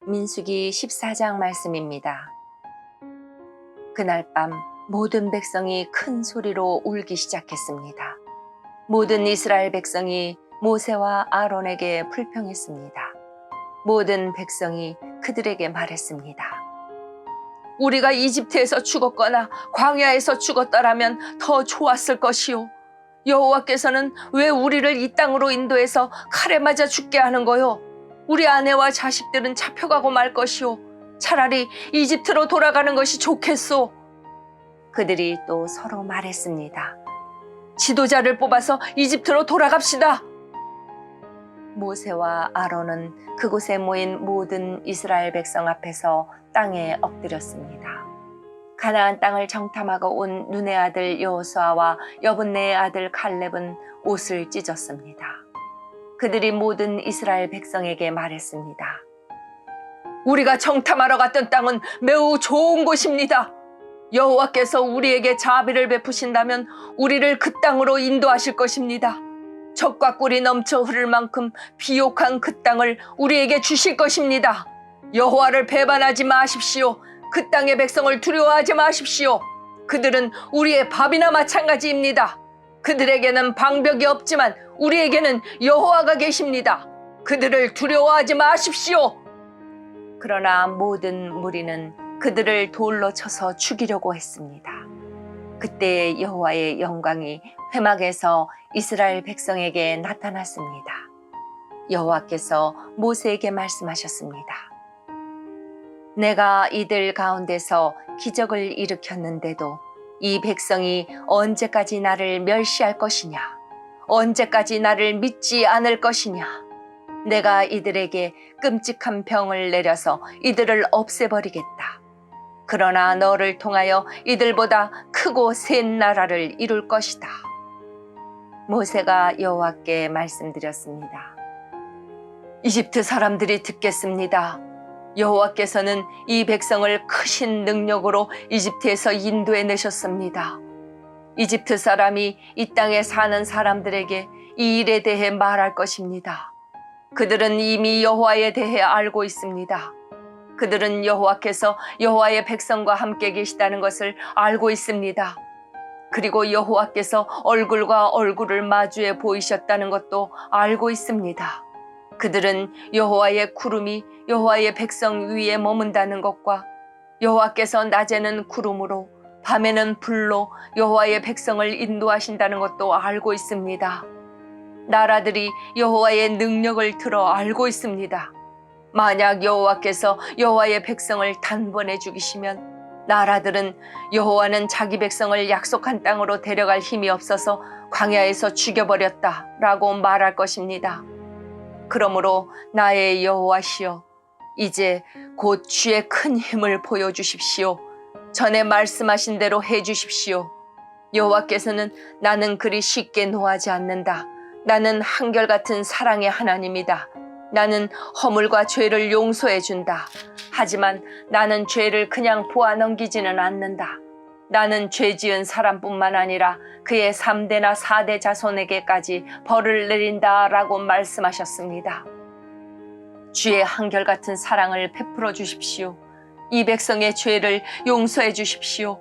민수기 14장 말씀입니다. 그날 밤 모든 백성이 큰 소리로 울기 시작했습니다. 모든 이스라엘 백성이 모세와 아론에게 불평했습니다. 모든 백성이 그들에게 말했습니다. 우리가 이집트에서 죽었거나 광야에서 죽었더라면 더 좋았을 것이요. 여호와께서는 왜 우리를 이 땅으로 인도해서 칼에 맞아 죽게 하는 거요? 우리 아내와 자식들은 잡혀가고 말 것이요. 차라리 이집트로 돌아가는 것이 좋겠소. 그들이 또 서로 말했습니다. 지도자를 뽑아서 이집트로 돌아갑시다. 모세와 아론은 그곳에 모인 모든 이스라엘 백성 앞에서 땅에 엎드렸습니다. 가나안 땅을 정탐하고 온 눈의 아들 여호수아와 여분네의 아들 갈렙은 옷을 찢었습니다. 그들이 모든 이스라엘 백성에게 말했습니다. 우리가 정탐하러 갔던 땅은 매우 좋은 곳입니다. 여호와께서 우리에게 자비를 베푸신다면 우리를 그 땅으로 인도하실 것입니다. 젖과 꿀이 넘쳐 흐를 만큼 비옥한 그 땅을 우리에게 주실 것입니다. 여호와를 배반하지 마십시오. 그 땅의 백성을 두려워하지 마십시오. 그들은 우리의 밥이나 마찬가지입니다. 그들에게는 방벽이 없지만 우리에게는 여호와가 계십니다. 그들을 두려워하지 마십시오. 그러나 모든 무리는 그들을 돌로 쳐서 죽이려고 했습니다. 그때 여호와의 영광이 회막에서 이스라엘 백성에게 나타났습니다. 여호와께서 모세에게 말씀하셨습니다. 내가 이들 가운데서 기적을 일으켰는데도 이 백성이 언제까지 나를 멸시할 것이냐? 언제까지 나를 믿지 않을 것이냐? 내가 이들에게 끔찍한 병을 내려서 이들을 없애버리겠다. 그러나 너를 통하여 이들보다 크고 센 나라를 이룰 것이다. 모세가 여호와께 말씀드렸습니다. 이집트 사람들이 듣겠습니다. 여호와께서는 이 백성을 크신 능력으로 이집트에서 인도해 내셨습니다. 이집트 사람이 이 땅에 사는 사람들에게 이 일에 대해 말할 것입니다. 그들은 이미 여호와에 대해 알고 있습니다. 그들은 여호와께서 여호와의 백성과 함께 계시다는 것을 알고 있습니다. 그리고 여호와께서 얼굴과 얼굴을 마주해 보이셨다는 것도 알고 있습니다. 그들은 여호와의 구름이 여호와의 백성 위에 머문다는 것과 여호와께서 낮에는 구름으로 밤에는 불로 여호와의 백성을 인도하신다는 것도 알고 있습니다. 나라들이 여호와의 능력을 들어 알고 있습니다. 만약 여호와께서 여호와의 백성을 단번에 죽이시면 나라들은 여호와는 자기 백성을 약속한 땅으로 데려갈 힘이 없어서 광야에서 죽여버렸다라고 말할 것입니다. 그러므로 나의 여호와시여, 이제 곧 주의 큰 힘을 보여주십시오. 전에 말씀하신 대로 해주십시오. 여호와께서는 나는 그리 쉽게 노하지 않는다. 나는 한결같은 사랑의 하나님이다. 나는 허물과 죄를 용서해 준다. 하지만 나는 죄를 그냥 보아 넘기지는 않는다. 나는 죄 지은 사람뿐만 아니라 그의 3대나 4대 자손에게까지 벌을 내린다 라고 말씀하셨습니다. 주의 한결같은 사랑을 베풀어 주십시오. 이 백성의 죄를 용서해 주십시오.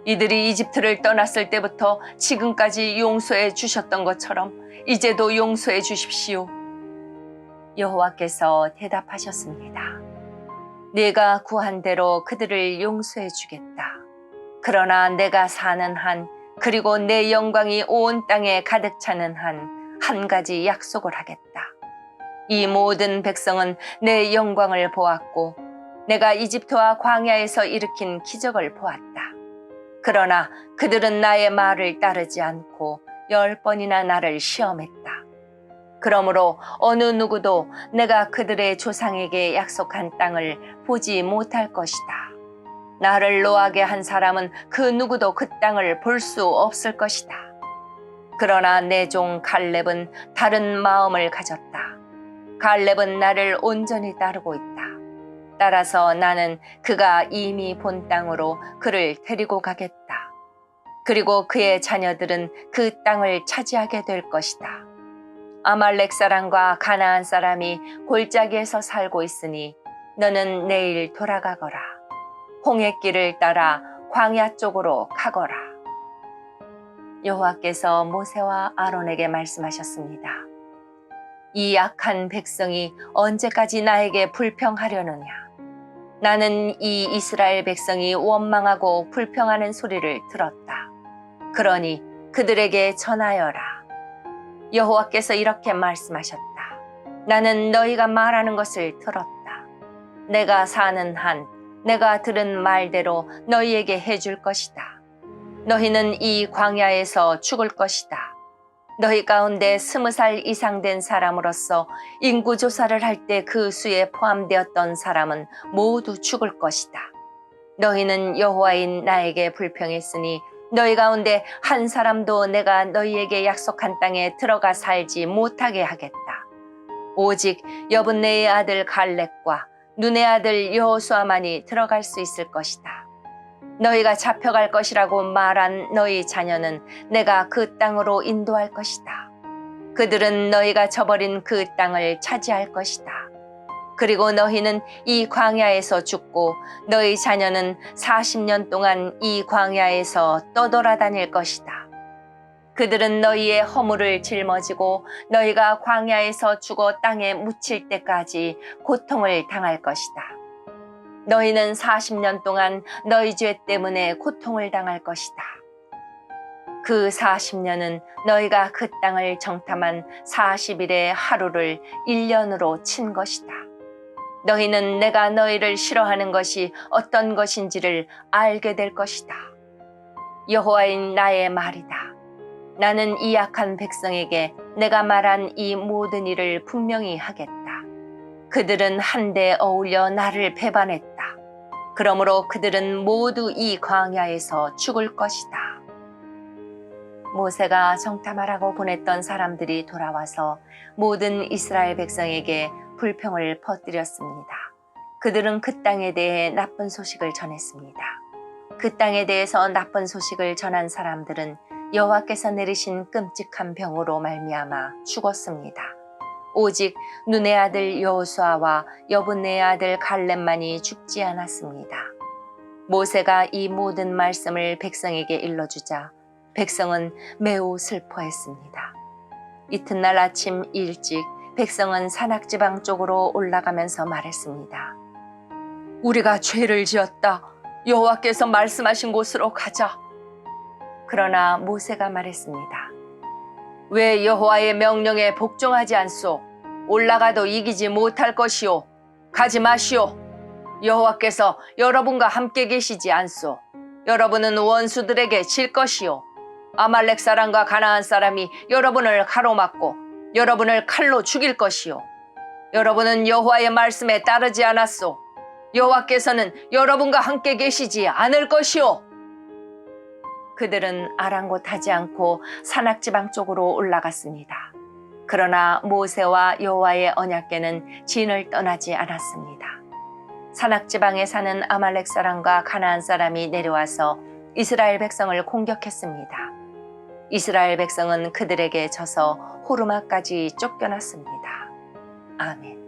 이들이 이집트를 떠났을 때부터 지금까지 용서해 주셨던 것처럼 이제도 용서해 주십시오. 여호와께서 대답하셨습니다. 네가 구한 대로 그들을 용서해 주겠다. 그러나 내가 사는 한, 그리고 내 영광이 온 땅에 가득 차는 한, 한 가지 약속을 하겠다. 이 모든 백성은 내 영광을 보았고 내가 이집트와 광야에서 일으킨 기적을 보았다. 그러나 그들은 나의 말을 따르지 않고 10번이나 나를 시험했다. 그러므로 어느 누구도 내가 그들의 조상에게 약속한 땅을 보지 못할 것이다. 나를 노하게 한 사람은 그 누구도 그 땅을 볼 수 없을 것이다. 그러나 내 종 갈렙은 다른 마음을 가졌다. 갈렙은 나를 온전히 따르고 있다. 따라서 나는 그가 이미 본 땅으로 그를 데리고 가겠다. 그리고 그의 자녀들은 그 땅을 차지하게 될 것이다. 아말렉 사람과 가나안 사람이 골짜기에서 살고 있으니 너는 내일 돌아가거라. 홍해길을 따라 광야 쪽으로 가거라. 여호와께서 모세와 아론에게 말씀하셨습니다. 이 약한 백성이 언제까지 나에게 불평하려느냐? 나는 이 이스라엘 백성이 원망하고 불평하는 소리를 들었다. 그러니 그들에게 전하여라. 여호와께서 이렇게 말씀하셨다. 나는 너희가 말하는 것을 들었다. 내가 사는 한 내가 들은 말대로 너희에게 해줄 것이다. 너희는 이 광야에서 죽을 것이다. 너희 가운데 20살 이상 된 사람으로서 인구조사를 할 때 그 수에 포함되었던 사람은 모두 죽을 것이다. 너희는 여호와인 나에게 불평했으니 너희 가운데 한 사람도 내가 너희에게 약속한 땅에 들어가 살지 못하게 하겠다. 오직 여분네의 아들 갈렙과 눈의 아들 여호수아만이 들어갈 수 있을 것이다. 너희가 잡혀갈 것이라고 말한 너희 자녀는 내가 그 땅으로 인도할 것이다. 그들은 너희가 저버린 그 땅을 차지할 것이다. 그리고 너희는 이 광야에서 죽고 너희 자녀는 40년 동안 이 광야에서 떠돌아다닐 것이다. 그들은 너희의 허물을 짊어지고 너희가 광야에서 죽어 땅에 묻힐 때까지 고통을 당할 것이다. 너희는 40년 동안 너희 죄 때문에 고통을 당할 것이다. 그 40년은 너희가 그 땅을 정탐한 40일의 하루를 1년으로 친 것이다. 너희는 내가 너희를 싫어하는 것이 어떤 것인지를 알게 될 것이다. 여호와인 나의 말이다. 나는 이 약한 백성에게 내가 말한 이 모든 일을 분명히 하겠다. 그들은 한데 어울려 나를 배반했다. 그러므로 그들은 모두 이 광야에서 죽을 것이다. 모세가 정탐하라고 보냈던 사람들이 돌아와서 모든 이스라엘 백성에게 불평을 퍼뜨렸습니다. 그들은 그 땅에 대해 나쁜 소식을 전했습니다. 그 땅에 대해서 나쁜 소식을 전한 사람들은 여호와께서 내리신 끔찍한 병으로 말미암아 죽었습니다. 오직 눈의 아들 여호수아와 여분네의 아들 갈렙만이 죽지 않았습니다. 모세가 이 모든 말씀을 백성에게 일러주자 백성은 매우 슬퍼했습니다. 이튿날 아침 일찍 백성은 산악지방 쪽으로 올라가면서 말했습니다. 우리가 죄를 지었다. 여호와께서 말씀하신 곳으로 가자. 그러나 모세가 말했습니다. 왜 여호와의 명령에 복종하지 않소? 올라가도 이기지 못할 것이오. 가지 마시오. 여호와께서 여러분과 함께 계시지 않소. 여러분은 원수들에게 질 것이오. 아말렉 사람과 가나안 사람이 여러분을 가로막고 여러분을 칼로 죽일 것이오. 여러분은 여호와의 말씀에 따르지 않았소. 여호와께서는 여러분과 함께 계시지 않을 것이오. 그들은 아랑곳하지 않고 산악지방 쪽으로 올라갔습니다. 그러나 모세와 여호와의 언약궤는 진을 떠나지 않았습니다. 산악지방에 사는 아말렉 사람과 가나안 사람이 내려와서 이스라엘 백성을 공격했습니다. 이스라엘 백성은 그들에게 져서 호르마까지 쫓겨났습니다. 아멘.